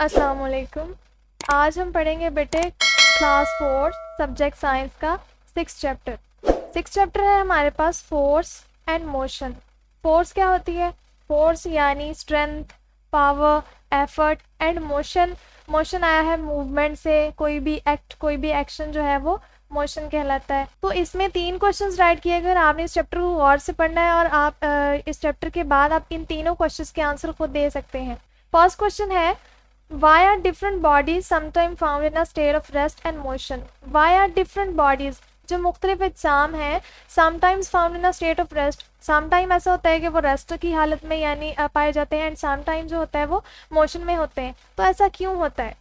अस्सलाम वालेकुम। आज हम पढ़ेंगे बेटे क्लास 4 सब्जेक्ट साइंस का 6 चैप्टर है हमारे पास फोर्स एंड मोशन। फोर्स क्या होती है? फोर्स यानी strength, power, effort and motion. Motion आया है मूवमेंट से, कोई भी एक्ट, कोई भी एक्शन जो है वो मोशन कहलाता है। तो इसमें 3 क्वेश्चंस राइट किए गए। आपने इस चैप्टर को गौर से पढ़ना है और आप इस चैप्टर के बाद आप इन तीनों क्वेश्चंस के आंसर खुद दे सकते हैं। फर्स्ट क्वेश्चन है, why are different bodies sometimes found in a state of rest and motion? Why are different bodies, जो मुख्तलिफ अजसाम हैं, sometimes found in a state of rest? sometime ऐसा होता है कि वो रेस्ट की हालत में यानी पाए जाते हैं, एंड sometime जो होता है वो मोशन में होते हैं। तो ऐसा क्यों होता है?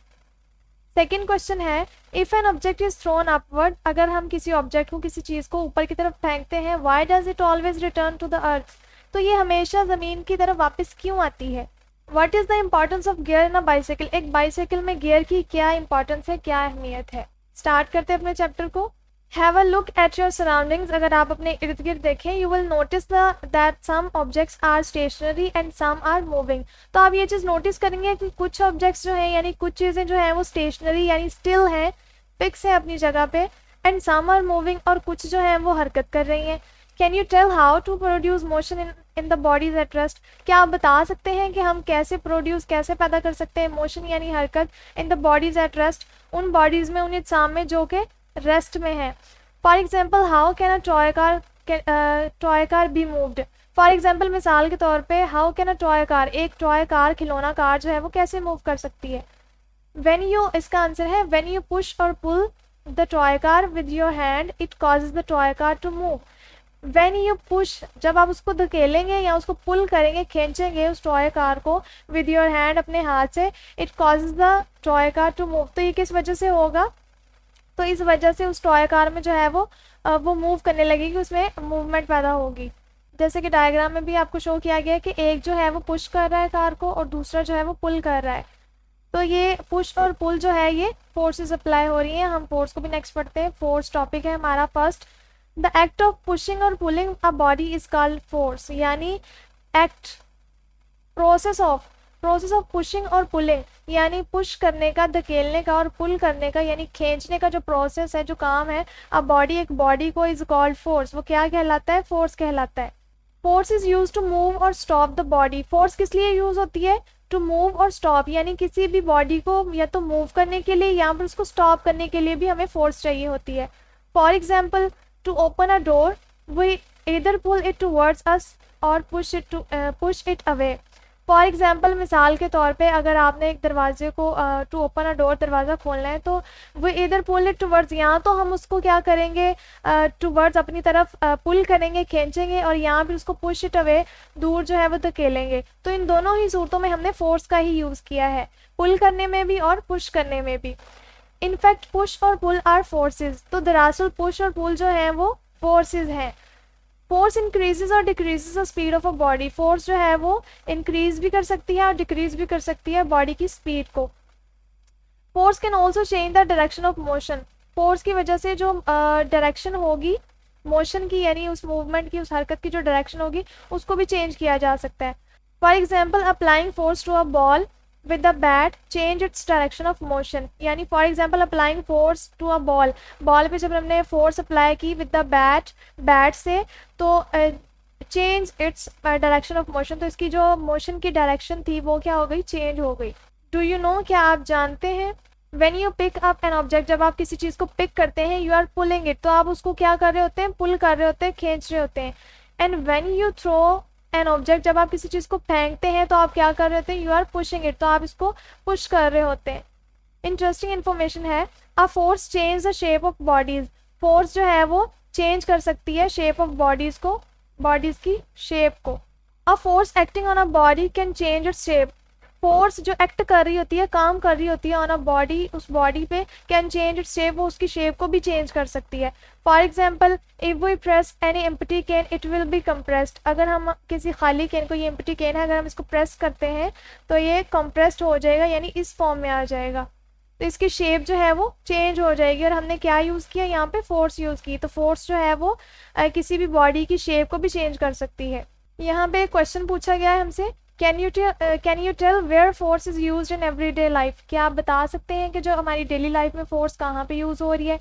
सेकेंड क्वेश्चन है, if an object is throne upward, अगर हम किसी ऑब्जेक्ट को, किसी चीज़ को ऊपर की तरफ फेंकते हैं, why does it always return to the earth? तो ये हमेशा ज़मीन की तरफ वापस क्यों आती है? What is the importance of gear in a bicycle? एक बाइसाइकिल में गियर की क्या इंपॉर्टेंस है, क्या अहमियत है? स्टार्ट करते हैं अपने चैप्टर को। Have a look at your surroundings. अगर आप अपने इर्द गिर्द देखें, you will notice that some objects are stationary and some are moving. तो आप ये चीज़ नोटिस करेंगे कि कुछ ऑब्जेक्ट्स जो हैं यानी कुछ चीज़ें जो हैं वो स्टेशनरी यानी स्टिल हैं, फिक्स है अपनी जगह पे, एंड सम आर मूविंग, और कुछ जो हैं वो हरकत कर रही हैं। Can you tell how to produce motion in the bodies at rest? क्या आप बता सकते हैं कि हम कैसे पैदा कर सकते हैं मोशन यानी हरकत in the bodies at rest, उन बॉडीज में, उन अजसाम में जो कि रेस्ट में है। For example, how can a toy car be moved? For example, मिसाल के तौर पे, how can a toy car, एक टॉय कार, खिलौना कार जो है वो कैसे मूव कर सकती है? व्हेन यू, इसका आंसर है व्हेन यू पुश और pull the toy car with your hand, it causes the toy car to move. When you push, जब आप उसको धकेलेंगे या उसको पुल करेंगे, खींचेंगे उस टॉय कार को विद योर हैंड, अपने हाथ से, it causes the toy car to move. तो ये किस वजह से होगा? तो इस वजह से उस टॉय कार में जो है वो मूव करने लगेगी, उसमें मूवमेंट पैदा होगी। जैसे कि डायग्राम में भी आपको शो किया गया है कि एक जो है वो पुश कर रहा है कार को और दूसरा जो है वो पुल कर रहा है। तो ये पुश और पुल जो है ये फोर्सेस अप्लाई हो रही हैं। हम फोर्स को भी नेक्स्ट पढ़ते हैं। फोर्स टॉपिक है हमारा first. The act of pushing और pulling a body is called force, यानी एक्ट, प्रोसेस ऑफ पुशिंग और पुलिंग यानी पुश करने का, धकेलने का, और पुल करने का यानी खींचने का जो प्रोसेस है, जो काम है, अ बॉडी, एक बॉडी को, इज कॉल्ड फोर्स, वो क्या कहलाता है? फोर्स कहलाता है। Force is use to move और स्टॉप द बॉडी। फोर्स किस लिए यूज होती है? टू मूव और स्टॉप, यानी किसी भी बॉडी को या तो मूव करने के लिए या फिर उसको स्टॉप करने के लिए भी हमें फोर्स चाहिए होती है। For example, to open a door, we either pull it towards us or push it away. For example, मिसाल के तौर पे, अगर आपने एक दरवाजे को टू ओपन अ डोर, दरवाज़ा खोलना है, तो वो इधर पुल इट टुवर्ड्स, यहाँ तो हम उसको क्या करेंगे, टुवर्ड्स अपनी तरफ पुल करेंगे, खींचेंगे, और यहाँ भी उसको पुश इट अवे, दूर जो है वो धकेलेंगे। तो इन दोनों ही सूरतों में हमने फोर्स का ही यूज़ किया है, पुल करने में भी और पुश करने में भी। इनफैक्ट पुश और पुल आर फोर्सेज। तो दरअसल पुश और पुल जो है वो फोर्सेज हैं। फोर्स इंक्रीजेज और decreases the speed of a body. Force जो है वो इंक्रीज भी कर सकती है और डिक्रीज भी कर सकती है बॉडी की स्पीड को। Force can also change the direction of motion. Force की वजह से जो डायरेक्शन होगी मोशन की, यानी उस मूवमेंट की, उस हरकत की जो डायरेक्शन होगी, उसको भी चेंज किया जा सकता है। For example, applying force to a ball with the bat change its direction of motion, यानी for example applying force to a ball, ball पे जब हमने फोर्स अप्लाई की विद द बैट से, तो change its direction of motion, तो इसकी जो मोशन की डायरेक्शन थी वो क्या हो गई, चेंज हो गई। डू यू नो, क्या आप जानते हैं? When you pick up an object, जब आप किसी चीज़ को पिक करते हैं, यू आर पुलिंग इट, तो आप उसको क्या कर रहे होते हैं, पुल कर रहे होते हैं, खींच रहे होते हैं। And when you throw an object, जब आप किसी चीज़ को फेंकते हैं तो आप क्या कर रहे होते हैं, यू आर पुशिंग इट, तो आप इसको पुश कर रहे होते हैं। इंटरेस्टिंग इन्फॉर्मेशन है, a force change the shape of bodies. Force जो है वो चेंज कर सकती है शेप ऑफ बॉडीज को, बॉडीज की शेप को। अ force acting on a body can change its shape. Force जो एक्ट कर रही होती है, काम कर रही होती है ऑन अ बॉडी, उस बॉडी पे, कैन चेंज इट्स शेप, वो उसकी शेप को भी चेंज कर सकती है। For example, if we press any empty can it will be compressed. अगर हम किसी खाली कैन को, ये एम्प्टी कैन है, अगर हम इसको प्रेस करते हैं तो ये कंप्रेस्ड हो जाएगा, यानी इस फॉर्म में आ जाएगा, तो इसकी शेप जो है वो चेंज हो जाएगी। और हमने क्या यूज़ किया यहाँ पे, फोर्स यूज़ की। तो फोर्स जो है वो किसी भी बॉडी की शेप को भी चेंज कर सकती है। यहाँ पे क्वेश्चन पूछा गया है हमसे, can you tell where force is used in everyday life? क्या आप बता सकते हैं कि जो हमारी डेली लाइफ में फोर्स कहाँ पे यूज़ हो रही है?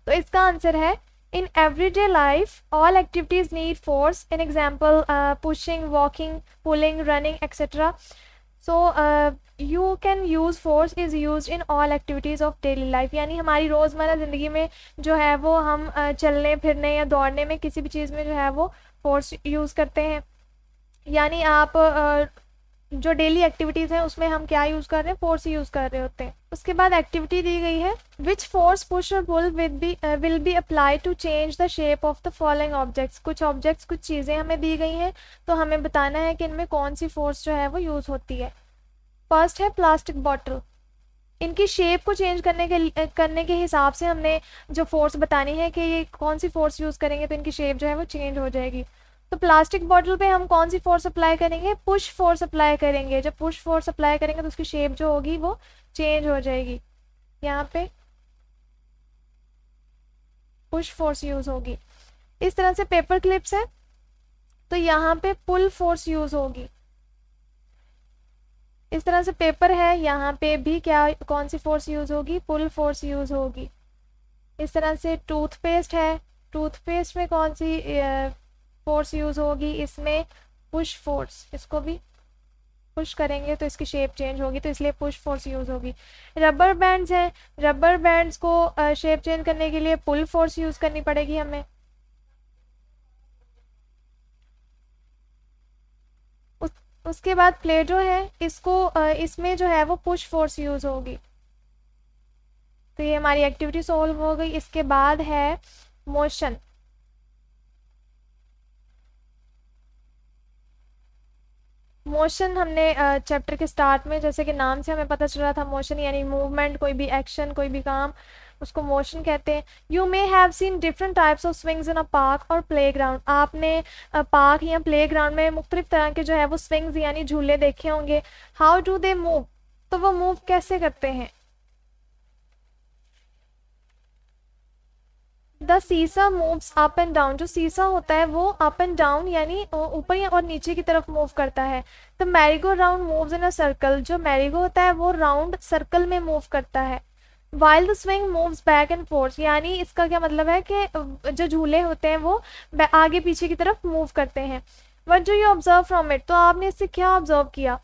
तो इसका आंसर है इन everyday life all activities need force. In example pushing, walking, pulling, running etcetera. So you can use force is use in all activities of daily life, यानी हमारी रोज़मर्रा ज़िंदगी में जो है वो हम चलने फिरने या दौड़ने में किसी भी चीज़ में जो है वो फोर्स यूज़ करते हैं। यानी आप जो डेली एक्टिविटीज़ हैं उसमें हम क्या यूज़ कर रहे हैं? फोर्स यूज़ कर रहे होते हैं। उसके बाद एक्टिविटी दी गई है विच फोर्स पुश और pull will be apply to change the shape of the following objects. कुछ ऑब्जेक्ट्स, कुछ चीज़ें हमें दी गई हैं, तो हमें बताना है कि इनमें कौन सी फोर्स जो है वो यूज़ होती है। फर्स्ट है प्लास्टिक बॉटल। इनकी शेप को चेंज करने के हिसाब से हमने जो फोर्स बतानी है कि ये कौन सी फोर्स यूज़ करेंगे तो इनकी शेप जो है वो चेंज हो जाएगी। तो प्लास्टिक बॉटल पे हम कौन सी फोर्स अप्लाई करेंगे? पुश फोर्स अप्लाई करेंगे। जब पुश फोर्स अप्लाई करेंगे तो उसकी शेप जो होगी वो चेंज हो जाएगी। यहाँ पे पुश फोर्स यूज़ होगी। इस तरह से पेपर क्लिप्स है तो यहाँ पे पुल फोर्स यूज़ होगी। इस तरह से पेपर है, यहाँ पे भी क्या कौन सी फोर्स यूज़ होगी? पुल फोर्स यूज़ होगी। इस तरह से टूथपेस्ट है, टूथपेस्ट में कौन सी फोर्स यूज़ होगी? इसमें पुश फोर्स। इसको भी पुश करेंगे तो इसकी शेप चेंज होगी, तो इसलिए पुश फोर्स यूज़ होगी। रबर बैंड्स हैं, रबर बैंड्स को शेप चेंज करने के लिए पुल फोर्स यूज़ करनी पड़ेगी हमें। उसके बाद प्लेटो है, इसमें जो है वो पुश फोर्स यूज़ होगी। तो ये हमारी एक्टिविटी सॉल्व हो गई। इसके बाद है मोशन। मोशन हमने चैप्टर के स्टार्ट में, जैसे कि नाम से हमें पता चल रहा था, मोशन यानी मूवमेंट, कोई भी एक्शन, कोई भी काम, उसको मोशन कहते हैं। You may have seen different types of swings in a park और प्ले ग्राउंड। आपने पार्क या प्ले ग्राउंड में मुख्तलिफ तरह के जो है वो स्विंग्स यानी झूले देखे होंगे। How do they move? तो वो मूव कैसे करते हैं? द सीसा मूव्स अप एंड डाउन। जो सीसा होता है वो अप एंड डाउन यानी ऊपर और नीचे की तरफ मूव करता है। The merry-go round moves in a circle. जो मैरीगो होता है वो राउंड सर्कल में मूव करता है। While the swing moves back and fourth, यानी इसका क्या मतलब है कि जो झूले होते हैं वो आगे पीछे की तरफ मूव करते हैं। What do you observe from it? तो आपने इससे क्या ऑब्जर्व किया?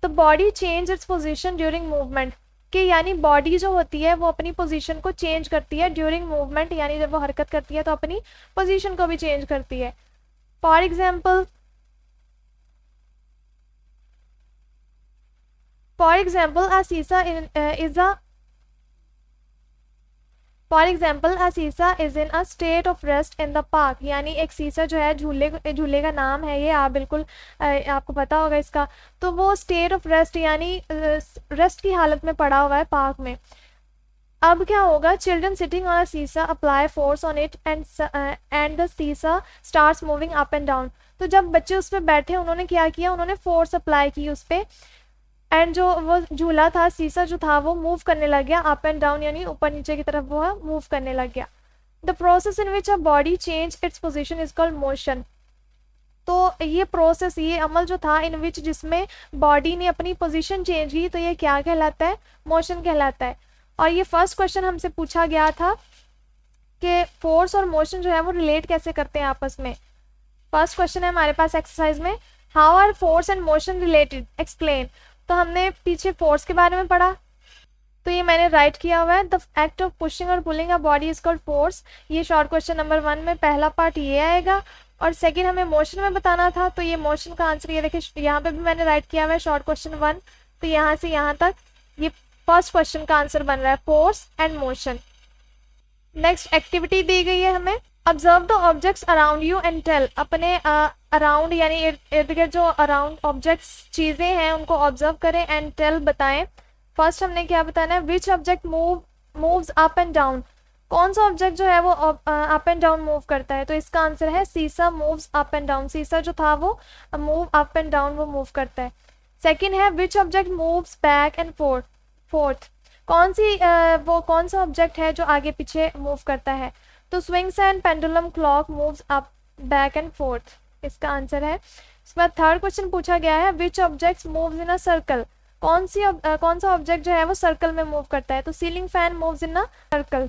The body change its position during movement, कि यानी बॉडी जो होती है वो अपनी पोजीशन को चेंज करती है ड्यूरिंग मूवमेंट, यानी जब वो हरकत करती है तो अपनी पोजीशन को भी चेंज करती है। फॉर एग्जाम्पल अ सीसा is in a state of rest in the park. यानी एक सीसा जो है, झूले का नाम है ये, आप बिल्कुल आपको पता होगा इसका। तो वो स्टेट ऑफ रेस्ट यानी रेस्ट की हालत में पड़ा हुआ है पार्क में। अब क्या होगा? Children sitting on a seesaw apply force on it and the seesaw starts moving up and down. तो जब बच्चे उस पर बैठे उन्होंने क्या किया? उन्होंने फोर्स अप्लाई की उस पर, एंड जो वो झूला था, सीसा जो था, वो मूव करने लग गया अप एंड डाउन, यानी ऊपर नीचे की तरफ वो मूव करने लग गया। The process in which a body change its position is called motion. तो ये प्रोसेस, ये अमल जो था इन विच जिसमें बॉडी ने अपनी पोजीशन चेंज की, तो ये क्या कहलाता है? मोशन कहलाता है। और ये फर्स्ट क्वेश्चन हमसे पूछा गया था कि फोर्स और मोशन जो है वो रिलेट कैसे करते हैं आपस में। फर्स्ट क्वेश्चन है हमारे पास एक्सरसाइज में, how are force and motion related, explain. तो हमने पीछे फोर्स के बारे में पढ़ा, तो ये मैंने राइट किया हुआ है, द एक्ट ऑफ पुशिंग और pulling a body is called force. ये शॉर्ट क्वेश्चन नंबर 1 में पहला पार्ट ये आएगा। और सेकंड हमें मोशन में बताना था, तो ये मोशन का आंसर ये देखिए, यहाँ पे भी मैंने राइट किया हुआ है शॉर्ट क्वेश्चन 1। तो यहाँ से यहाँ तक ये फर्स्ट क्वेश्चन का आंसर बन रहा है, force and motion. Next activity दी गई है हमें, observe the objects around you and tell. अपने अराउंड यानी इर्द गिर्द जो अराउंड ऑब्जेक्ट्स चीज़ें हैं उनको ऑब्जर्व करें एंड टेल बताएं। फर्स्ट हमने क्या बताना है? Which object moves up and down. कौन सा ऑब्जेक्ट जो है वो अप एंड डाउन मूव करता है? तो इसका आंसर है सीसा मूव्स अप एंड डाउन। सीसा जो था वो मूव अप एंड डाउन, वो मूव करता है। सेकेंड है which object moves back and fourth. कौन सा ऑब्जेक्ट है जो आगे पीछे मूव करता है? तो swings and pendulum clock moves up back and forth, इसका आंसर है उसके बाद थर्ड क्वेश्चन पूछा गया है which objects moves in a circle, कौन सा ऑब्जेक्ट जो है वो सर्कल में मूव करता है, तो ceiling fan moves in a circle,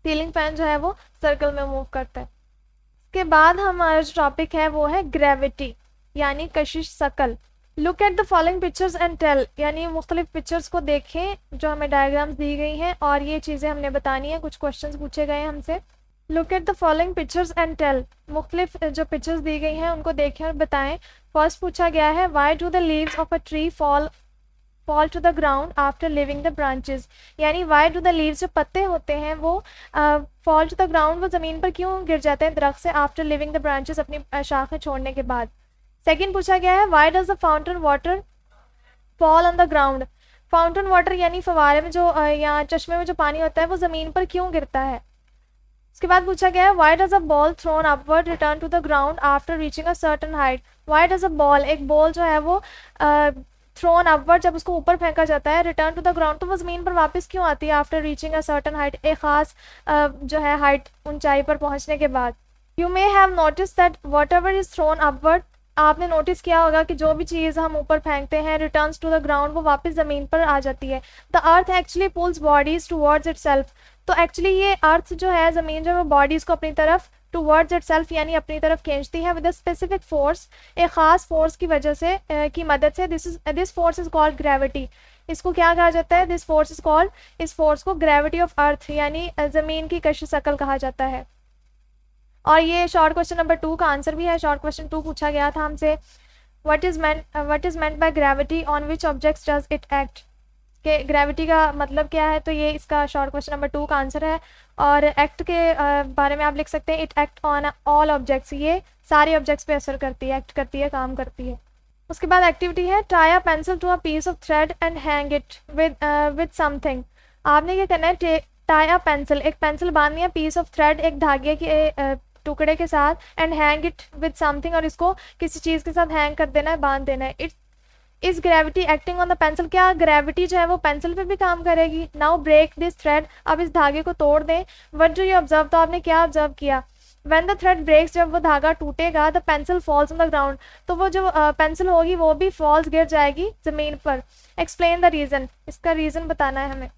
ceiling fan जो है वो सर्कल में मूव करता है। उसके बाद हमारा जो टॉपिक है वो है ग्रेविटी यानी कशिश शकल। Look at the following pictures and tell, यानी मुख्तलिफ पिक्चर्स को देखें जो हमें डायग्राम्स दी गई हैं और ये चीज़ें हमने बतानी है, कुछ क्वेश्चंस पूछे गए हैं हमसे। Look at the following pictures and tell, मुख्तलिफ जो पिक्चर्स दी गई हैं उनको देखें और बताएं। फर्स्ट पूछा गया है why do the leaves of a tree fall to the ground after living the branches, यानी वाई डू द लीव्स, जो पत्ते होते हैं वो फॉल टू द ग्राउंड, वो ज़मीन पर क्यों गिर जाते हैं दरख्त से, आफ्टर लिविंग द ब्रांचेस, अपनी शाखें छोड़ने के बाद। सेकेंड पूछा गया है why does the fountain water fall on the ground, fountain water यानी फवारे में जो या चश्मे में जो पानी होता है वो ज़मीन पर क्यों गिरता है। उसके बाद पूछा गया है why does a ball thrown upward return to the ground after reaching a certain height, why does a ball, एक बॉल जो है वो थ्रोन अपवर्ड, जब उसको ऊपर फेंका जाता है, रिटर्न टू द ग्राउंड, तो वो ज़मीन पर वापस क्यों आती है, after reaching a certain height, एक ख़ास जो है हाइट, ऊंचाई पर पहुंचने के बाद। You may have notice that what ever is throne upward, आपने नोटिस किया होगा कि जो भी चीज़ हम ऊपर फेंकते हैं रिटर्न्स टू द ग्राउंड, वो वापस ज़मीन पर आ जाती है। The earth actually pulls bodies towards itself, तो एक्चुअली ये अर्थ जो है, ज़मीन जो है वो बॉडीज़ को अपनी तरफ टूवर्ड्स इटसेल्फ यानी अपनी तरफ खींचती है विद अ स्पेसिफिक फोर्स, एक ख़ास फोर्स की वजह से की मदद से। This force is called gravity, इसको क्या कहा जाता है, दिस फोर्स इज कॉल्ड, इस फोर्स को ग्रेविटी ऑफ अर्थ यानी ज़मीन की कशिश शकल कहा जाता है। और ये शॉर्ट क्वेश्चन नंबर 2 का आंसर भी है। शॉर्ट क्वेश्चन 2 पूछा गया था हमसे what is meant by gravity, on which objects does it act, के ग्रेविटी का मतलब क्या है, तो ये इसका शॉर्ट क्वेश्चन नंबर 2 का आंसर है। और एक्ट के बारे में आप लिख सकते हैं it act on all objects, ये सारे ऑब्जेक्ट्स पे असर करती है, एक्ट करती है, काम करती है। उसके बाद एक्टिविटी है tie a pencil to a piece of thread and hang it with something, आपने क्या करना है, टाई अ पेंसिल, एक पेंसिल बांधनी है, पीस ऑफ थ्रेड, एक धागे के टुकड़े के साथ, and hang it with something, और इसको किसी चीज़ के साथ हैंग कर देना है, बांध देना है। It is gravity acting on the pencil, क्या ग्रेविटी जो है वो पेंसिल पे भी काम करेगी। नाउ ब्रेक दिस थ्रेड, अब इस धागे को तोड़ दें। व्हाट डू यू ऑब्जर्व, तो आपने क्या ऑब्जर्व किया। व्हेन द थ्रेड ब्रेक्स, जब वो धागा टूटेगा, the pencil falls on the ground, तो वो जो पेंसिल होगी वो भी फॉल्स, गिर जाएगी ज़मीन पर। एक्सप्लेन द रीज़न, इसका रीज़न बताना है हमें।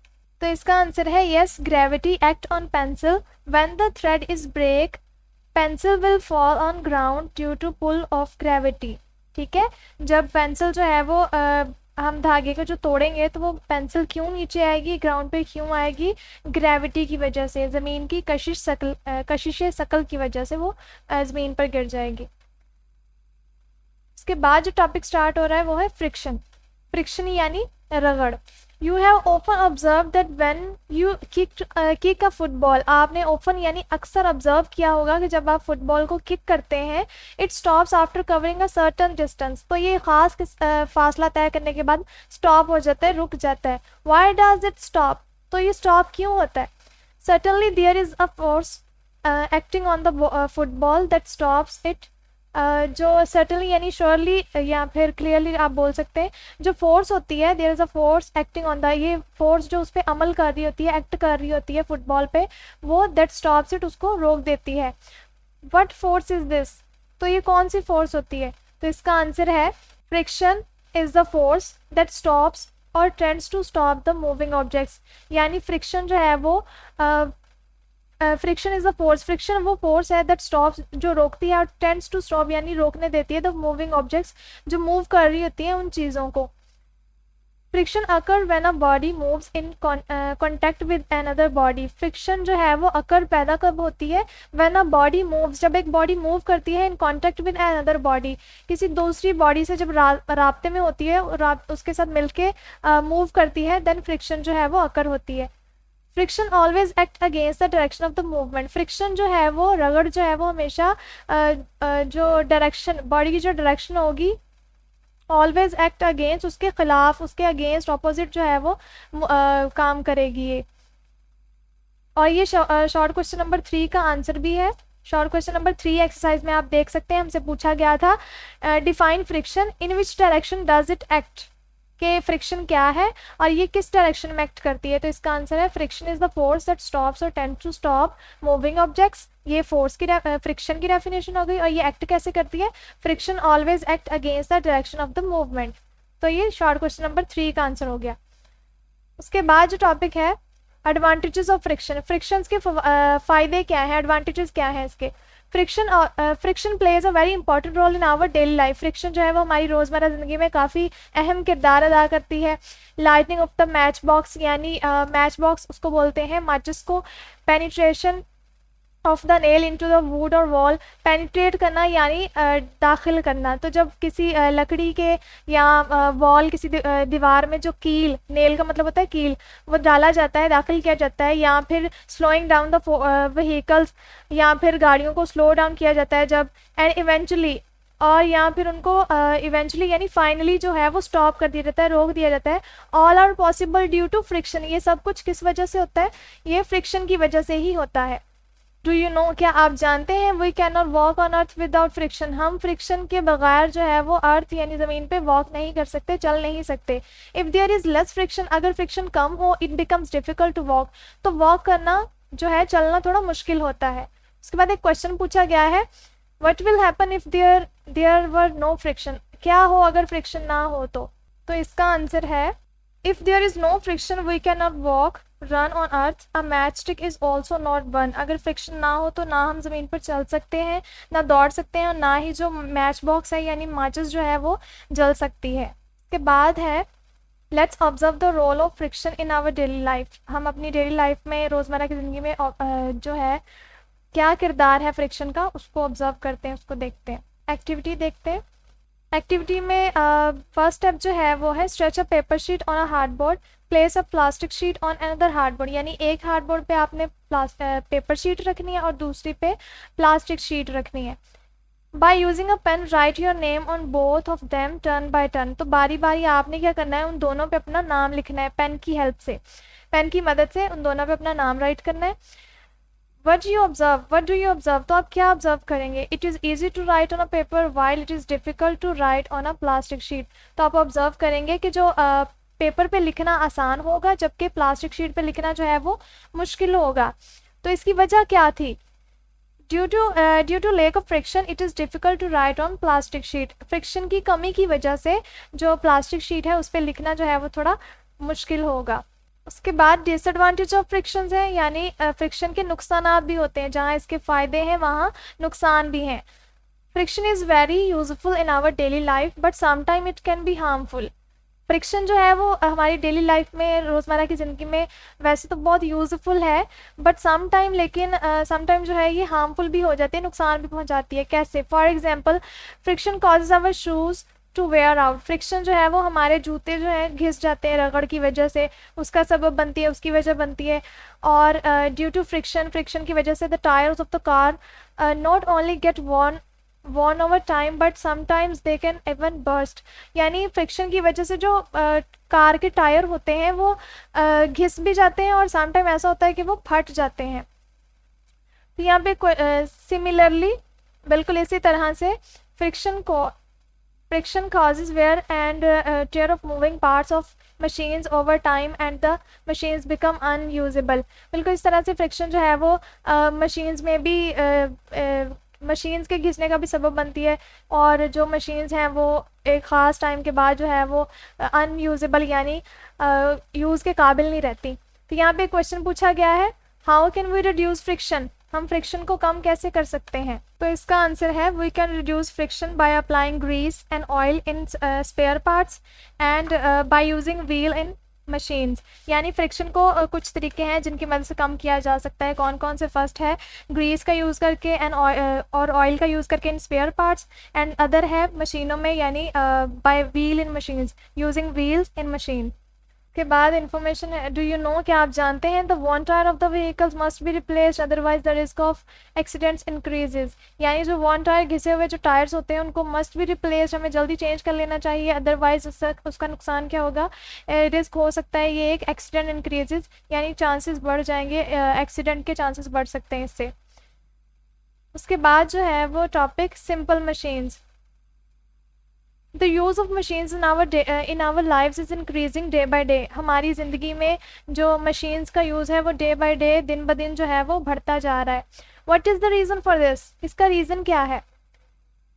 तो इसका आंसर है yes, gravity act on pencil, when the thread is break pencil will fall on ground due to pull of gravity. ठीक है, जब पेंसिल जो है वो हम धागे को जो तोड़ेंगे तो वो पेंसिल क्यों नीचे आएगी, ग्राउंड पे क्यों आएगी, ग्रेविटी की वजह से, ज़मीन की कशिश शकल की वजह से वो ज़मीन पर गिर जाएगी। इसके बाद जो टॉपिक स्टार्ट हो रहा है वो है फ्रिक्शन, फ्रिक्शन यानी रगड़। You have often observe that when you kick a football, आपने ऑफन यानी अक्सर ऑब्जर्व किया होगा कि जब आप फुटबॉल को किक करते हैं it stops after covering a certain distance, तो ये ख़ास फासला तय करने के बाद स्टॉप हो जाता है, रुक जाता है। व्हाई डज इट स्टॉप, तो ये स्टॉप क्यों होता है। Certainly there is a force acting on the football that stops it, जो सर्टनली यानी श्योरली या फिर क्लियरली आप बोल सकते हैं, जो फोर्स होती है, there is a force acting on the, ये फोर्स जो उस पर अमल कर रही होती है, एक्ट कर रही होती है फुटबॉल पे, वो दैट स्टॉप्स इट, उसको रोक देती है। व्हाट फोर्स इज दिस, तो ये कौन सी फोर्स होती है, तो इसका आंसर है friction is the force that stops और tends to stop the moving objects, यानी फ्रिक्शन जो है वो friction is the force, friction वो फोर्स है दैट स्टॉप्स, जो रोकती है, और टेंड्स टू स्टॉप यानी रोकने देती है द मूविंग ऑब्जेक्ट्स, जो मूव कर रही होती है उन चीज़ों को। Friction occur when a body moves in contact with another body, friction जो है वो अकर पैदा कब होती है, व्हेन अ बॉडी मूव्स, जब एक बॉडी मूव करती है in contact with another body, किसी दूसरी बॉडी से जब राब्ते में होती है, उसके साथ मिलके मूव करती है, देन फ्रिक्शन जो है वो अकर होती है। Friction always act against the direction of the movement, friction जो है वो रगड़ जो है वो हमेशा जो डायरेक्शन, बॉडी की जो डायरेक्शन होगी, ऑलवेज एक्ट अगेंस्ट, उसके खिलाफ, उसके अगेंस्ट, ऑपोजिट जो है वो काम करेगी ये। और ये शॉर्ट क्वेश्चन नंबर 3 का आंसर भी है। शॉर्ट क्वेश्चन नंबर 3 एक्सरसाइज में आप देख सकते हैं, हमसे पूछा गया था define friction, in which direction does it act, कि फ्रिक्शन क्या है और ये किस डायरेक्शन में एक्ट करती है। तो इसका आंसर है friction is the force that stops और tend to stop moving objects. ये फोर्स की फ्रिक्शन की डेफिनेशन हो गई। और ये एक्ट कैसे करती है, friction always act against the direction of the movement. तो ये शॉर्ट क्वेश्चन नंबर 3 का आंसर हो गया। उसके बाद जो टॉपिक है एडवांटेजेस ऑफ फ्रिक्शन, फ्रिक्शंस के फायदे क्या हैं, एडवांटेजेस क्या हैं इसके। Friction plays a very important role in our daily life. Friction जो है वो हमारी रोज़मर्रा ज़िंदगी में काफ़ी अहम किरदार अदा करती है। Lightning of the match box, यानी मैच बॉक्स उसको बोलते हैं माचिस को। Penetration of the nail into the wood और वॉल, पेनिट्रेट करना यानी दाखिल करना। तो जब किसी लकड़ी के या वॉल किसी दीवार में जो कील, नेल का मतलब होता है कील, वो डाला जाता है, दाखिल किया जाता है। या फिर स्लोइंग डाउन द व्हीकल्स, या फिर गाड़ियों को स्लो डाउन किया जाता है जब, एंड इवेंचुअली, और या फिर उनको इवेंचुअली यानी फाइनली जो है वो स्टॉप कर दिया जाता है, रोक दिया जाता है। All are possible due to friction. ये सब कुछ किस वजह से होता है, ये फ्रिक्शन की वजह से ही होता है। डू यू नो, क्या आप जानते हैं, we can not walk on earth without friction. हम फ्रिक्शन के बगैर जो है वो अर्थ यानी ज़मीन पे वॉक नहीं कर सकते, चल नहीं सकते। If there is less friction, अगर फ्रिक्शन कम हो, it becomes difficult to walk, तो वॉक करना जो है, चलना थोड़ा मुश्किल होता है। उसके बाद एक क्वेश्चन पूछा गया है, what will happen if there were no friction. क्या हो अगर फ्रिक्शन ना हो तो इसका आंसर है if there is no friction we can not walk run on earth, a match stick is also not burn. अगर फ्रिक्शन ना हो तो ना हम ज़मीन पर चल सकते हैं, ना दौड़ सकते हैं, और ना ही जो मैच बॉक्स है यानी माचिस जो है वो जल सकती है। इसके बाद है let's observe the role of friction in our daily life. हम अपनी डेली लाइफ में, रोज़मर्रा की ज़िंदगी में जो है क्या किरदार है फ्रिक्शन का, उसको ऑब्जर्व करते हैं, उसको देखते हैं। एक्टिविटी देखते हैं। एक्टिविटी में फर्स्ट स्टेप जो है वो है stretch a paper sheet on a hardboard, place a plastic sheet on another hardboard. यानी एक हार्डबोर्ड पे आपने पेपर शीट रखनी है और दूसरी पे प्लास्टिक शीट रखनी है। By using a pen write your name on both of them turn by turn. तो बारी बारी आपने क्या करना है, उन दोनों पे अपना नाम लिखना है पेन की हेल्प से, पेन की मदद से उन दोनों पे अपना नाम राइट करना है। वट यू ऑब्जर्व, तो आप क्या ऑब्जर्व करेंगे। It is easy to write on a paper while it is difficult to write on a plastic sheet. तो आप ऑब्जर्व करेंगे कि जो पेपर पे लिखना आसान होगा, जबकि प्लास्टिक शीट पे लिखना जो है वो मुश्किल होगा। तो इसकी वजह क्या थी, due to lack of friction it is difficult to write on plastic sheet. Friction की कमी की वजह से जो प्लास्टिक शीट है उस पर लिखना जो है वो थोड़ा मुश्किल होगा। उसके बाद डिसएडवांटेज ऑफ फ्रिक्शन है, यानी फ्रिक्शन के नुकसान भी होते हैं, जहाँ इसके फ़ायदे हैं वहाँ नुकसान भी हैं। Friction is very useful in our daily life but sometime it can be harmful. Friction जो है वो हमारी डेली लाइफ में, रोज़मर्रा की ज़िंदगी में वैसे तो बहुत यूज़फुल है, बट समटाइम जो है ये हार्मफुल भी हो जाती है, नुकसान भी पहुंचाती है। कैसे, for example friction causes our shoes to wear out. Friction जो है वो हमारे जूते जो है घिस जाते हैं रगड़ की वजह से, उसका सबब बनती है, उसकी वजह बनती है। और ड्यू टू फ्रिक्शन की वजह से the tyres of the car not only get worn over time but sometimes they can even burst। यानी फ्रिक्शन की वजह से जो कार के टायर होते हैं वो घिस भी जाते हैं और समटाइम ऐसा होता है कि वो फट जाते हैं। तो यहाँ पे सिमिलरली बिल्कुल इसी तरह से friction causes wear and tear of moving parts of machines over time and the machines become unusable। बिल्कुल इस तरह से फ्रिक्शन जो है वो मशीन्स में भी मशीन्स के घिसने का भी सबब बनती है, और जो मशीन्स हैं वो एक ख़ास टाइम के बाद जो है वो अनयूजेबल यानी यूज़ के काबिल नहीं रहती। तो यहाँ पे क्वेश्चन पूछा गया है, how can we reduce friction, हम फ्रिक्शन को कम कैसे कर सकते हैं। तो इसका आंसर है we can reduce friction by applying grease and oil in spare parts and by using wheel in machines. यानी फ्रिक्शन को कुछ तरीके हैं जिनकी मदद से कम किया जा सकता है। कौन कौन से, फर्स्ट है ग्रीस का यूज़ करके एंड और ऑयल का यूज़ करके in spare parts, and other है मशीनों में यानी by wheel in machines, using wheels in machine. के बाद इन्फॉर्मेशन है, डू यू नो, क्या आप जानते हैं the one tyre of the vehicles must be replaced otherwise the risk of accidents increases. यानी जो वन टायर घिसे हुए जो टायर्स होते हैं उनको मस्ट बी रिप्लेस्ड, हमें जल्दी चेंज कर लेना चाहिए, अदरवाइज उसका नुकसान क्या होगा, रिस्क हो सकता है ये एक एक्सीडेंट इंक्रीजेज, यानी चांसेस बढ़ जाएंगे, एक्सीडेंट के चांसेस बढ़ सकते हैं इससे। उसके बाद जो है वो topic simple machines. The use of machines in our lives is increasing day by day. हमारी ज़िंदगी में जो मशीन्स का यूज़ है वो डे बाई डे, दिन ब दिन जो है वो बढ़ता जा रहा है। What is the reason for this? इसका रीज़न क्या है?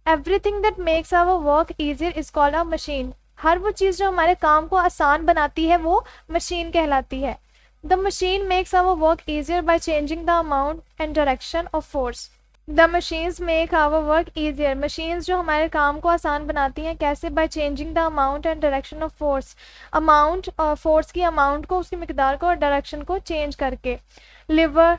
Everything that makes our work easier is called a machine. हर वो चीज़ जो हमारे काम को आसान बनाती है वो मशीन कहलाती है। The machine makes our work easier by changing the amount and direction of force. The machines make our work easier. Machines जो हमारे काम को आसान बनाती हैं, कैसे? By changing the amount and direction of force. Amount और फोर्स की अमाउंट को, उसकी मिकदार को और डायरेक्शन को चेंज करके। Lever,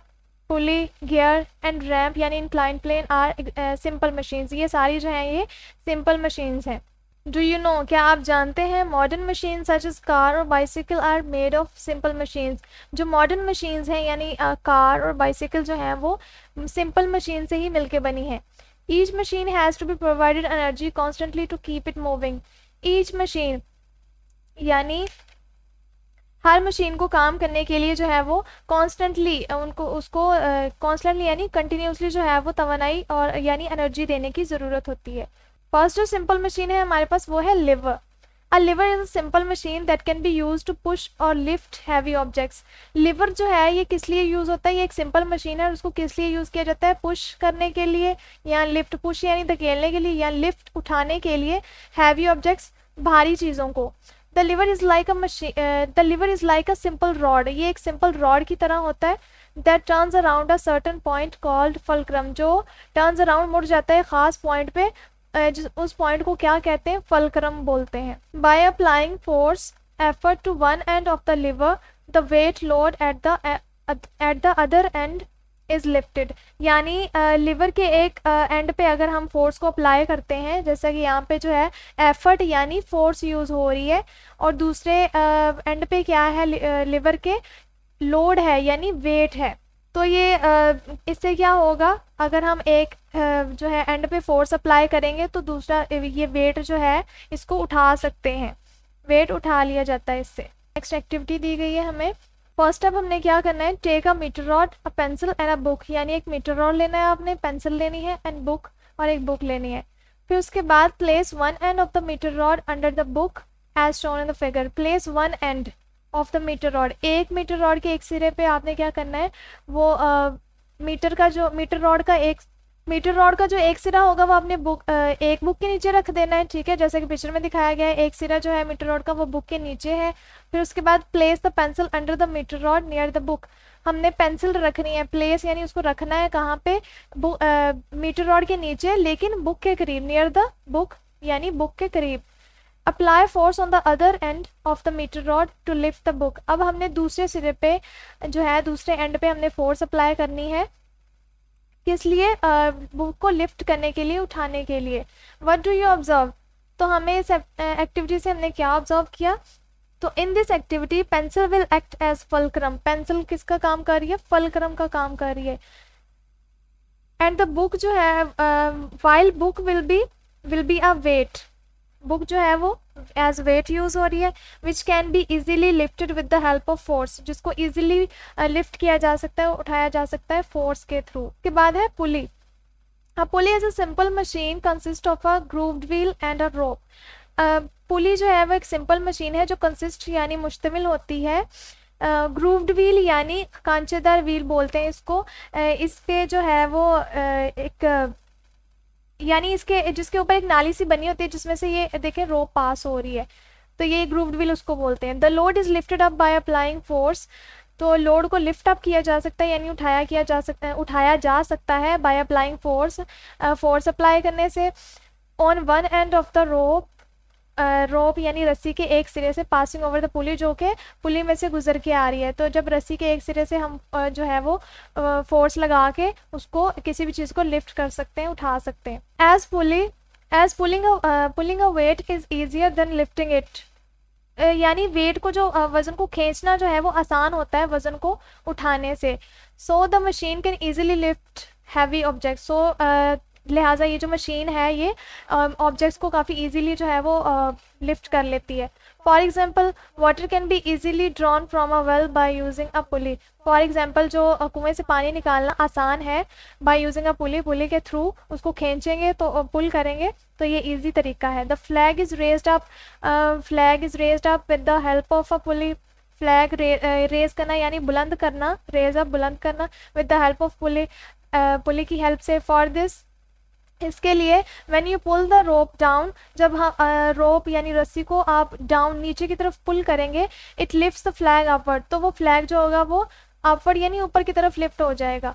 pulley, gear and ramp यानी incline plane are simple machines. ये सारी जो हैं ये सिंपल मशीन्स हैं। डू यू नो, क्या आप जानते हैं? Modern machine such as car और bicycle are made of simple machines. जो मॉडर्न मशीन्स हैं यानी कार और बाइसिकल जो हैं वो सिंपल मशीन से ही मिलके बनी है। Each machine has to be provided energy constantly to keep it moving. Each machine यानी हर मशीन को काम करने के लिए जो है वो कॉन्स्टेंटली उसको यानी कंटिन्यूसली जो है वो तवानाई और यानी एनर्जी देने की ज़रूरत होती है। फर्स्ट जो सिंपल मशीन है हमारे पास वो है lever. A lever is a simple machine that can be use to push or lift heavy objects. Lever जो है ये किस लिए यूज़ होता है? ये एक सिंपल मशीन है और उसको किस लिए यूज़ किया जाता है? पुश करने के लिए या लिफ्ट, पुश यानी धकेलने के लिए या लिफ्ट उठाने के लिए हैवी ऑब्जेक्ट्स, भारी चीज़ों को। The liver is like a machine, the liver is like a simple rod. ये एक सिंपल रॉड की तरह होता है। That turns around a certain point called fulcrum. जो टर्न्स अराउंड, मुड़ जाता है ख़ास पॉइंट पे, उस पॉइंट को क्या कहते हैं? फलक्रम बोलते हैं। By applying force effort to one end of the lever the weight load at the other end is lifted. यानी लिवर के एक एंड पे अगर हम फोर्स को अप्लाई करते हैं, जैसा कि यहाँ पे जो है एफर्ट यानी फोर्स यूज़ हो रही है, और दूसरे एंड पे क्या है? लिवर के लोड है यानी वेट है। तो ये इससे क्या होगा? अगर हम एक जो है एंड पे फोर्स अप्लाई करेंगे तो दूसरा ये वेट जो है इसको उठा सकते हैं, वेट उठा लिया जाता है इससे। नेक्स्ट एक्टिविटी दी गई है हमें। फर्स्ट अब हमने क्या करना है? Take a metre rod, a pencil and a book. यानी एक मीटर रॉड लेना है आपने, पेंसिल लेनी है एंड बुक, और एक बुक लेनी है। फिर उसके बाद place one end of the metre rod under the book as shown in the figure. Place one end of the metre rod. एक मीटर रॉड के एक सिरे पे आपने क्या करना है? वो मीटर रॉड का जो एक सिरा होगा वो आपने एक बुक के नीचे रख देना है, ठीक है, जैसे कि पिक्चर में दिखाया गया है। एक सिरा जो है मीटर रॉड का वो बुक के नीचे है। फिर उसके बाद place the pencil under the metre rod near the book. हमने पेंसिल रखनी है, प्लेस यानी उसको रखना है कहाँ पे? मीटर रॉड के नीचे, लेकिन बुक के करीब, नियर द बुक यानी बुक के करीब। Apply force on the other end of the metre rod to lift the book. अब हमने दूसरे सिरे पे जो है, दूसरे एंड पे हमने फोर्स अप्लाई करनी है, किस लिए? बुक को लिफ्ट करने के लिए, उठाने के लिए। What do you observe? तो हमें इस एक्टिविटी से हमने क्या ऑब्जर्व किया? तो in this activity pencil will act as fulcrum. Pencil किसका काम कर रही है? फलक्रम का काम कर रही है। एंड द बुक जो है, while book will be a weight. Book जो है वो एज वेट यूज हो रही है, which can be easily lifted with the help of force. जिसको इजीली लिफ्ट किया जा सकता है, उठाया जा सकता है फोर्स के थ्रू। के बाद है पुली। A pulley is a simple machine consist of a grooved wheel and a rope. पुली जो है वो एक सिंपल मशीन है जो कंसिस्ट यानी मुश्तमिल होती है। ग्रूव्ड व्हील यानी कांचेदार व्हील बोलते हैं इसको। इस पे जो है वो एक यानी इसके जिसके ऊपर एक नाली सी बनी होती है जिसमें से ये देखें रोप पास हो रही है, तो ये ग्रूव्ड व्हील उसको बोलते हैं। The load is lifted up by applying force. तो लोड को लिफ्ट अप किया जा सकता है यानी उठाया जा सकता है bye applying force, force apply करने से। On one end of the rope यानी रस्सी के एक सिरे से, पासिंग ओवर द पुली जो कि पुली में से गुजर के आ रही है। तो जब रस्सी के एक सिरे से हम जो है वो फोर्स लगा के उसको किसी भी चीज़ को लिफ्ट कर सकते हैं, उठा सकते हैं। As pulling a weight is easier than lifting it. यानी वेट को जो वज़न को खींचना जो है वो आसान होता है वज़न को उठाने से। So the machine can easily lift heavy object. So लिहाजा ये जो मशीन है ये ऑब्जेक्ट्स को काफ़ी इजीली जो है वो लिफ्ट कर लेती है। For example water can be easily drawn from a well bye using a pulley. For example जो कुएं से पानी निकालना आसान है बाय यूजिंग अ पुली, पुली के थ्रू उसको खींचेंगे तो पुल करेंगे तो ये इजी तरीका है। The flag is raised up with the help of a pulley. Flag raise करना यानी बुलंद करना, रेज अप बुलंद करना, with the help of pulley, pulley की हेल्प से। फॉर दिस, इसके लिए when you pull the rope down, जब हम रोप यानी रस्सी को आप डाउन नीचे की तरफ पुल करेंगे, it lifts the flag upward, तो वो फ्लैग जो होगा वो अपवर्ड यानी ऊपर की तरफ लिफ्ट हो जाएगा।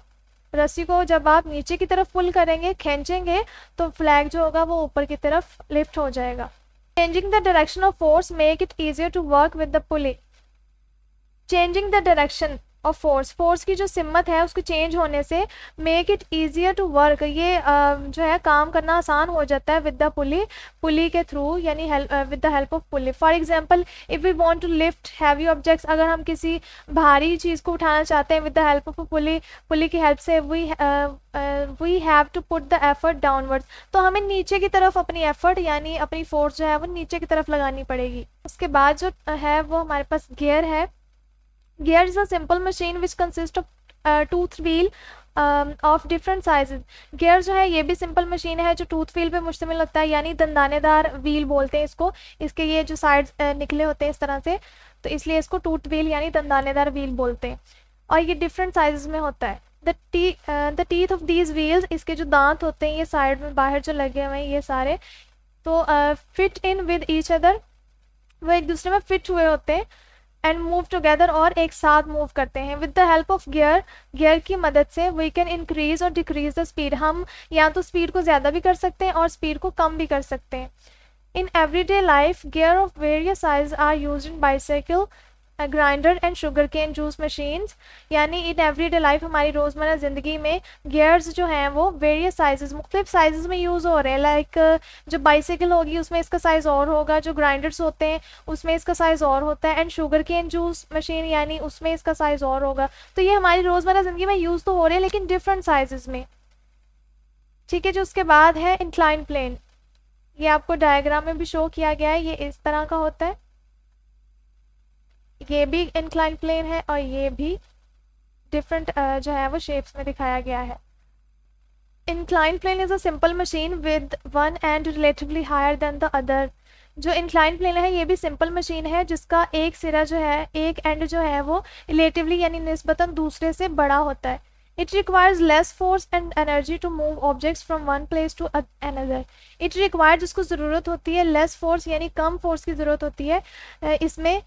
रस्सी को जब आप नीचे की तरफ पुल करेंगे, खींचेंगे, तो फ्लैग जो होगा वो ऊपर की तरफ लिफ्ट हो जाएगा। Changing the direction of force make it easier to work with the pulley. Changing the direction of force, force की जो सिमत है उसको चेंज होने से make it easier to work, ये जो है काम करना आसान हो जाता है विद द पुली, पुली के थ्रू यानी with the help of pulley. For example if we want to lift heavy objects, अगर हम किसी भारी चीज़ को उठाना चाहते हैं with the help of pulley, pulley की हेल्प से we have to put the effort downwards, तो हमें नीचे की तरफ अपनी एफर्ट यानी अपनी फोर्स जो है वो नीचे की तरफ लगानी पड़ेगी। उसके बाद जो है वो हमारे पास गियर है। Gear is a simple machine which consists of tooth wheel of different sizes. Gear जो है ये भी सिंपल मशीन है जो टूथ व्हील पे मुश्तमिल होता है, यानी दंदानेदार व्हील बोलते हैं इसको, इसके ये जो साइड्स निकले होते हैं इस तरह से, तो इसलिए इसको टूथ व्हील यानी दंदानेदार व्हील बोलते हैं, और ये डिफरेंट साइजेस में होता है। The teeth of these wheels, इसके जो दांत होते हैं ये साइड में बाहर जो लगे हुए हैं ये सारे, तो fit in with each other, वो एक दूसरे में फिट हुए होते हैं, एंड मूव टुगेदर, और एक साथ मूव करते हैं। With the help of gear, gear की मदद से वी कैन इंक्रीज और डिक्रीज द स्पीड, हम या तो स्पीड को ज़्यादा भी कर सकते हैं और स्पीड को कम भी कर सकते हैं। In everyday life gear of various size are used in bicycle, grinder and sugar cane juice machines, यानी इन एवरीडे लाइफ हमारी रोज़मर्रा ज़िंदगी में गियर्स जो हैं वो वेरियस साइजेस, मुख्तलिफ साइजेस में यूज़ हो रहे हैं। लाइक जो बाइसाइकिल होगी उसमें इसका साइज़ और होगा, जो ग्राइंडर्स होते हैं उसमें इसका साइज़ और होता है, and sugar cane juice machine यानी उसमें इसका साइज़ और होगा। तो ये हमारी रोज़मर्रा ज़िंदगी में यूज़ तो हो रहे हैं लेकिन डिफरेंट साइजेस में। ठीक है, जो उसके बाद है इंक्लाइन प्लेन, ये आपको डायग्राम में भी शो किया गया है, ये इस तरह का होता है, ये भी इंक्लाइन प्लेन है और ये भी डिफरेंट जो है वो शेप्स में दिखाया गया है। Incline plane is a simple machine with one end relatively higher than the other. जो इंक्लाइन प्लेन है ये भी सिंपल मशीन है जिसका एक सिरा जो है, एक एंड जो है वो रिलेटिवली यानी निस्बतन दूसरे से बड़ा होता है। It requires less force and energy to move objects from one place to another. It requires, जिसको ज़रूरत होती है less force यानी कम फोर्स की ज़रूरत होती है, इसमें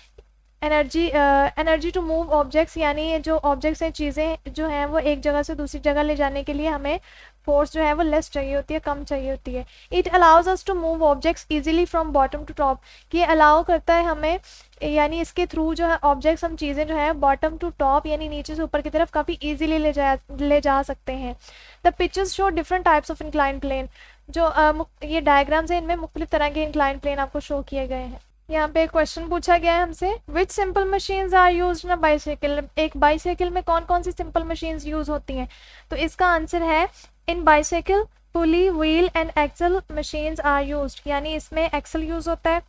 एनर्जी टू मूव ऑब्जेक्ट्स यानी जो ऑब्जेक्ट्स हैं, चीज़ें जो हैं वो एक जगह से दूसरी जगह ले जाने के लिए हमें फोर्स जो है वो लेस चाहिए होती है, कम चाहिए होती है। It allows us to move objects easily from bottom to top, ये अलाउ करता है हमें, यानी इसके थ्रू जो है ऑब्जेक्ट्स, हम चीज़ें जो है बॉटम टू टॉप यानी नीचे से ऊपर की तरफ काफ़ी ईजीली ले जा सकते हैं। The pictures show different types of incline plane, जो ये डायग्राम्स हैं इनमें मुख्तलिफ तरह के इंक्लाइन प्लेन आपको शो किए गए हैं। यहाँ पे एक क्वेश्चन पूछा गया है हमसे, which simple machines are used in a bicycle, एक बाइसाइकिल में कौन कौन सी सिंपल मशीन्स यूज होती हैं, तो इसका आंसर है in bicycle pulley, wheel and axle machines are used, यानी इसमें एक्सल यूज होता है,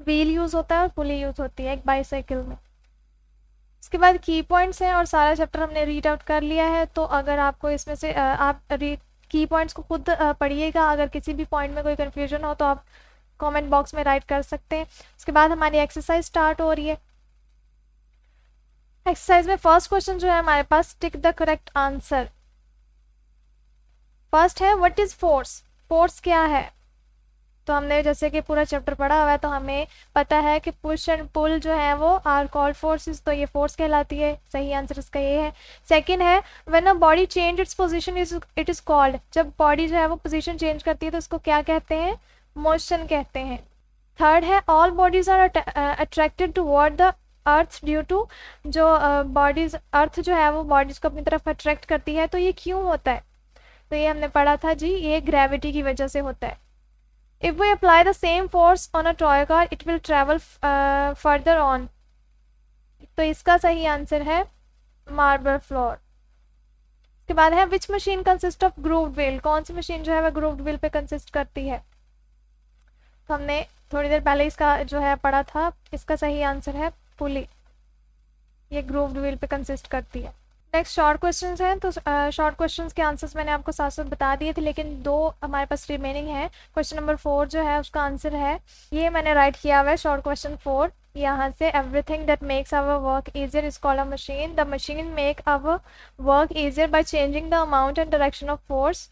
व्हील यूज होता है और पुली यूज होती है एक बाइसाइकिल में। इसके बाद की पॉइंट्स हैं और सारा चैप्टर हमने रीड आउट कर लिया है, तो अगर आपको इसमें से आप की पॉइंट्स को खुद पढ़िएगा, अगर किसी भी पॉइंट में कोई कन्फ्यूजन हो तो आप कमेंट बॉक्स में राइट कर सकते हैं। उसके बाद हमारी एक्सरसाइज स्टार्ट हो रही है। एक्सरसाइज में फर्स्ट क्वेश्चन जो है हमारे पास, tick the correct answer. First है व्हाट इज फोर्स, फोर्स क्या है, तो हमने जैसे कि पूरा चैप्टर पढ़ा हुआ है तो हमें पता है कि पुश एंड पुल जो है वो आर कॉल्ड फोर्सेस, तो ये फोर्स कहलाती है, सही आंसर इसका ये है। सेकंड है when a body change its position it is called, जब बॉडी जो है वो पोजीशन चेंज करती है तो इसको क्या कहते हैं, मोशन कहते हैं। थर्ड है all bodies are attracted toward the earth due to, जो बॉडीज अर्थ जो है वो बॉडीज को अपनी तरफ अट्रैक्ट करती है, तो ये क्यों होता है, तो ये हमने पढ़ा था जी, ये ग्रेविटी की वजह से होता है। If we apply the same force on a toy car it will travel further on, तो इसका सही आंसर है मार्बल फ्लोर। इसके बाद है which machine consist of grooved wheel, कौन सी मशीन जो है वह ग्रूव्ड व्हील पे कंसिस्ट करती है, तो हमने थोड़ी देर पहले इसका जो है पढ़ा था, इसका सही आंसर है पुली, ये ग्रूव्ड व्हील पे कंसिस्ट करती है। नेक्स्ट शॉर्ट क्वेश्चंस हैं, तो शॉर्ट क्वेश्चंस के आंसर्स मैंने आपको साथ साथ बता दिए थे, लेकिन 2 हमारे पास रिमेनिंग है। क्वेश्चन नंबर 4 जो है उसका आंसर है, ये मैंने राइट किया हुआ है शॉर्ट क्वेश्चन 4, यहाँ से everything that makes our work easier is called a machine, the machine make our work easier by changing the amount and direction of force.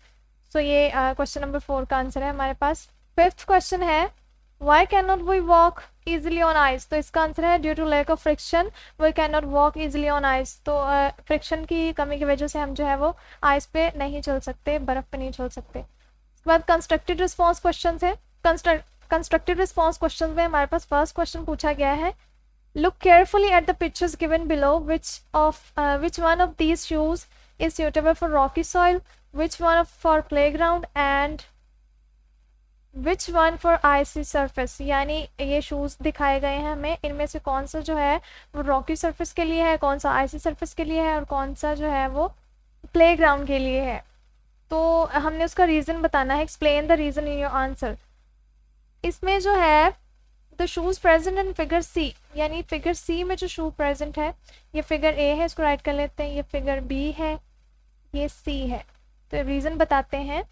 So ये क्वेश्चन नंबर 4 का आंसर है हमारे पास। 5th क्वेश्चन है, why can not we walk easily on ice, तो इसका answer है due to lack of friction we can not walk easily on ice, तो फ्रिक्शन की कमी की वजह से हम जो है वो आइस पे नहीं चल सकते, बर्फ पे नहीं चल सकते। उसके बाद कंस्ट्रक्टेड रिस्पॉन्स क्वेश्चन है। कंस्ट्रक्टेड रिस्पॉन्स क्वेश्चन में हमारे पास फर्स्ट क्वेश्चन पूछा गया है, look carefully at the pictures given below, which one of these shoes is suitable for rocky soil, which one for playground and which one for icy surface। यानी ये shoes दिखाए गए हैं हमें, इनमें से कौन सा जो है वो रॉकी सरफेस के लिए है, कौन सा आइसी सरफेस के लिए है और कौन सा जो है वो प्लेग्राउंड के लिए है। तो हमने उसका रीज़न बताना है, explain the reason in your answer. इसमें जो है the shoes present in figure C, यानी फिगर सी में जो शू प्रेजेंट है, ये फिगर ए है, इसको राइट कर लेते हैं, ये फिगर बी है, ये सी है। तो रीज़न बताते हैं,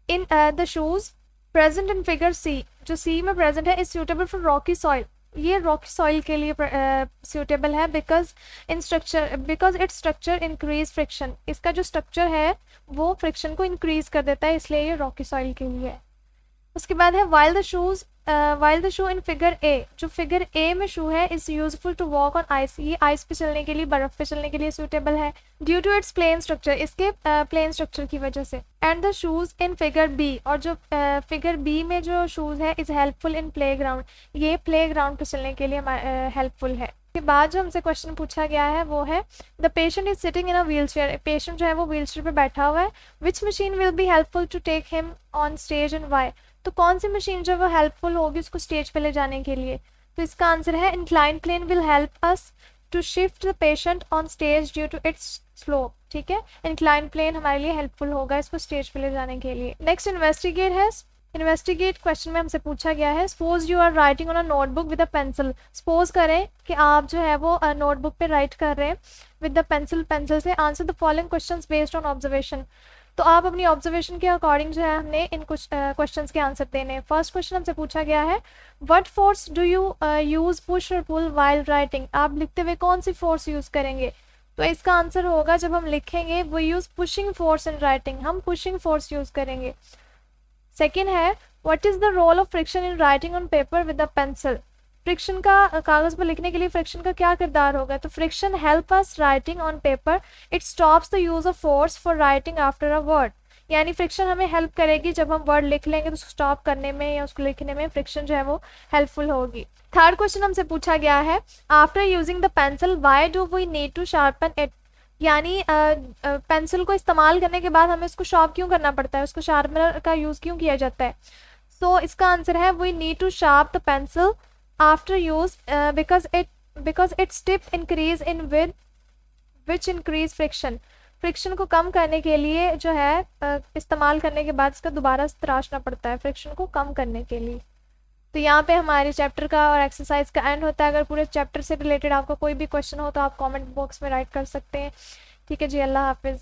in the shoes present in figure C, जो सी में प्रेजेंट है, is suitable for rocky soil, ये रॉकी सॉइल के लिए सूटेबल है, because its structure increase friction, इसका जो स्ट्रक्चर है वो फ्रिक्शन को इंक्रीज कर देता है, इसलिए ये रॉकी सॉइल के लिए है। उसके बाद है while the shoe in figure A, जो फिगर ए में शू है is useful to walk on ice, ये आइस पे चलने के लिए, बर्फ पे चलने के लिए सूटेबल है, due to its plain structure, इसके प्लेन स्ट्रक्चर की वजह से। And the shoes in figure B, और जो फिगर बी में जो शूज है is helpful in playground, ये प्ले ग्राउंड पे चलने के लिए हेल्पफुल है। के बाद जो हमसे क्वेश्चन पूछा गया है वो है, the patient is sitting in a wheelchair, patient जो है वो व्हील चेयर पे बैठा हुआ है, which machine will be helpful to take him on stage and why, तो कौन सी मशीन जो है वो हेल्पफुल होगी उसको स्टेज पे ले जाने के लिए। तो इसका आंसर है, incline plane will help us to shift the patient on stage due to its slope, ठीक है, इंक्लाइन प्लेन हमारे लिए हेल्पफुल होगा इसको स्टेज पे ले जाने के लिए। नेक्स्ट इन्वेस्टिगेट क्वेश्चन में हमसे पूछा गया है, suppose you are writing on a notebook with a pencil, suppose करें कि आप जो है वो नोटबुक पे राइट कर रहे हैं विद द पेंसिल से, answer the following questions based on observation, तो आप अपनी ऑब्जर्वेशन के अकॉर्डिंग जो है हमने इन कुछ क्वेश्चंस के आंसर देने हैं। फर्स्ट क्वेश्चन हमसे पूछा गया है, what force do you use push और पुल व्हाइल राइटिंग, आप लिखते हुए कौन सी फोर्स यूज करेंगे, तो इसका आंसर होगा, जब हम लिखेंगे वो use pushing force in writing, हम पुशिंग फोर्स यूज करेंगे। सेकेंड है, what is the role of friction in writing on paper with a pencil, friction का कागज पर लिखने के लिए फ्रिक्शन का क्या किरदार होगा, तो friction help us writing on paper, it stops the use of force for writing after a word, यानी फ्रिक्शन हमें हेल्प करेगी, जब हम वर्ड लिख लेंगे तो उसको स्टॉप करने में या उसको लिखने में फ्रिक्शन जो है वो हेल्पफुल होगी। थर्ड क्वेश्चन हमसे पूछा गया है, after using the pencil why do we need to sharpen it, यानी पेंसिल को इस्तेमाल करने के बाद हमें उसको शार्प क्यों करना पड़ता है, उसको शार्पनर का यूज क्यों किया जाता है। सो इसका आंसर है, we need to sharp the pencil after use because its tip increase in width which increase friction, friction को कम करने के लिए जो है इस्तेमाल करने के बाद इसका दोबारा तराशना पड़ता है फ्रिक्शन को कम करने के लिए। तो यहाँ पे हमारे चैप्टर का और एक्सरसाइज का एंड होता है। अगर पूरे चैप्टर से रिलेटेड आपका कोई भी क्वेश्चन हो तो आप कमेंट बॉक्स में राइट कर सकते हैं। ठीक है जी, अल्लाह हाफिज़।